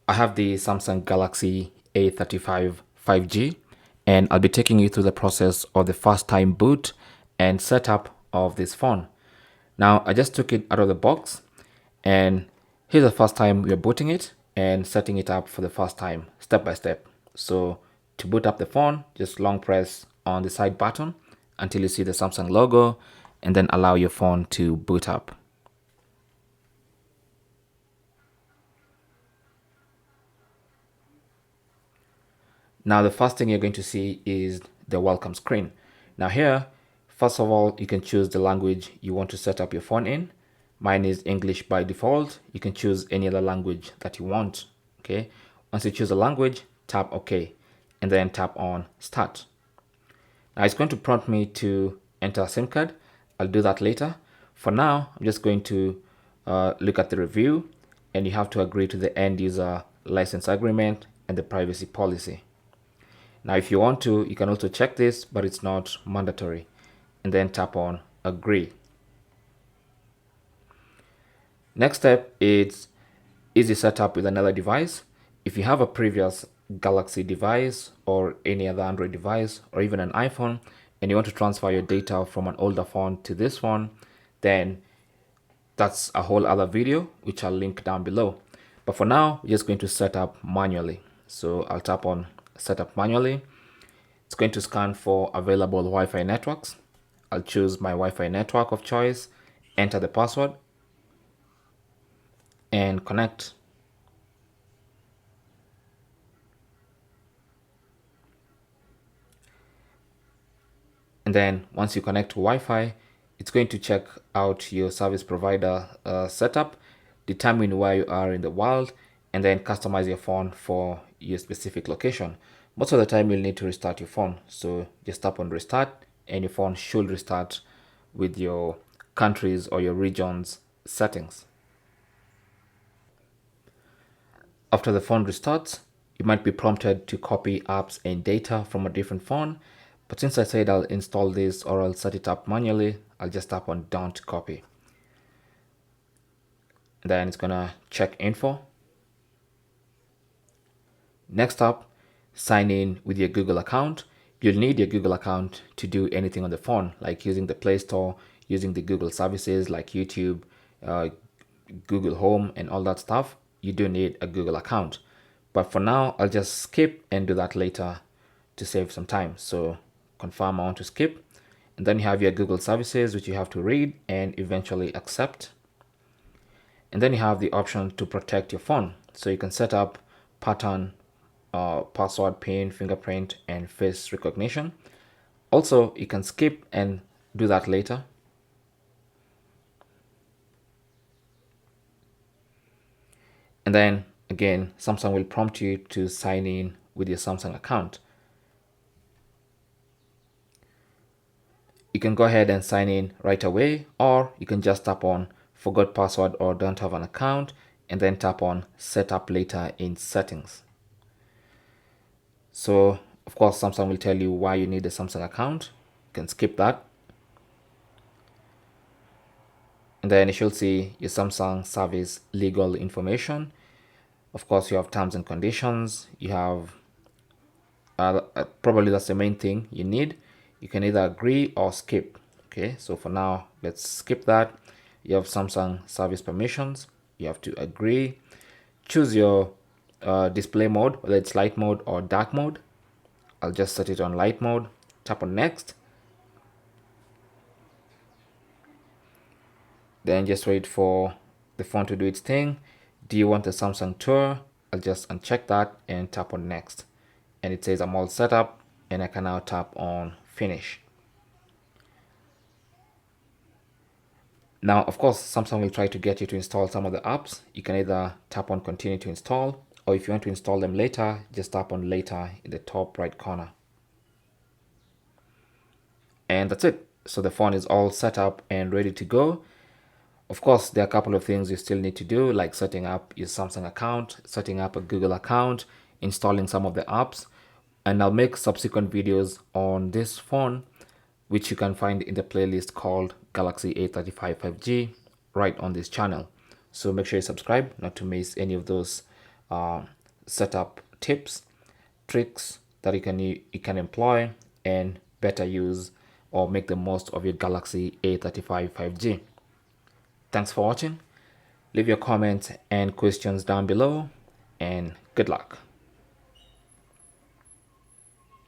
I have the Samsung Galaxy A35 5G, and I'll be taking you through the process of the first time boot and setup of this phone. Now, I just took it out of the box, and here's the first time we're booting it and setting it up for the first time, step by step. So to boot up the phone, just long press on the side button until you see the Samsung logo, and then allow your phone to boot up. Now the first thing you're going to see is the welcome screen. Now here, first of all, you can choose the language you want to set up your phone in. Mine is English by default. You can choose any other language that you want. Okay. Once you choose a language, tap OK, and then tap on Start. Now it's going to prompt me to enter a SIM card. I'll do that later. For now, I'm just going to look at the review, and you have to agree to the end user license agreement and the privacy policy. Now, if you want to, you can also check this, but it's not mandatory. And then tap on agree. Next step is easy setup with another device. If you have a previous Galaxy device or any other Android device or even an iPhone, and you want to transfer your data from an older phone to this one, then that's a whole other video, which I'll link down below. But for now, we're just going to set up manually. So I'll tap on setup manually. It's going to scan for available Wi-Fi networks. I'll choose my Wi-Fi network of choice, enter the password, and connect. And then once you connect to Wi-Fi, it's going to check out your service provider setup, determine where you are in the world, and then customize your phone for your specific location. Most of the time you'll need to restart your phone. So just tap on restart and your phone should restart with your countries or your region's settings. After the phone restarts, you might be prompted to copy apps and data from a different phone. But since I said I'll install this or I'll set it up manually, I'll just tap on don't copy. And then it's gonna check info. Next up, sign in with your Google account. You'll need your Google account to do anything on the phone, like using the Play Store, using the Google services like YouTube, Google Home, and all that stuff. You do need a Google account. But for now, I'll just skip and do that later to save some time. So confirm I want to skip. And then you have your Google services, which you have to read and eventually accept. And then you have the option to protect your phone. So you can set up pattern, password, PIN, fingerprint, and face recognition. Also, you can skip and do that later. And then again, Samsung will prompt you to sign in with your Samsung account. You can go ahead and sign in right away, or you can just tap on forgot password or don't have an account, and then tap on set up later in settings. So of course, Samsung will tell you why you need a Samsung account. You can skip that. And then you should see your Samsung service legal information. Of course, you have terms and conditions. You have probably that's the main thing you need. You can either agree or skip. Okay, so for now, let's skip that. You have Samsung service permissions. You have to agree. Choose your display mode, whether it's light mode or dark mode. I'll just set it on light mode. Tap on next. Then just wait for the phone to do its thing. Do you want a Samsung tour? I'll just uncheck that and tap on next. And it says I'm all set up, and I can now tap on finish. Now, of course, Samsung will try to get you to install some of the apps. You can either tap on continue to install, or if you want to install them later, just tap on later in the top right corner. And that's it. So the phone is all set up and ready to go. Of course, there are a couple of things you still need to do, like setting up your Samsung account, setting up a Google account, installing some of the apps, and I'll make subsequent videos on this phone, which you can find in the playlist called Galaxy A35 5G right on this channel. So make sure you subscribe not to miss any of those setup tips, tricks that you can employ and better use or make the most of your Galaxy A35 5G. Thanks for watching. Leave your comments and questions down below, and good luck.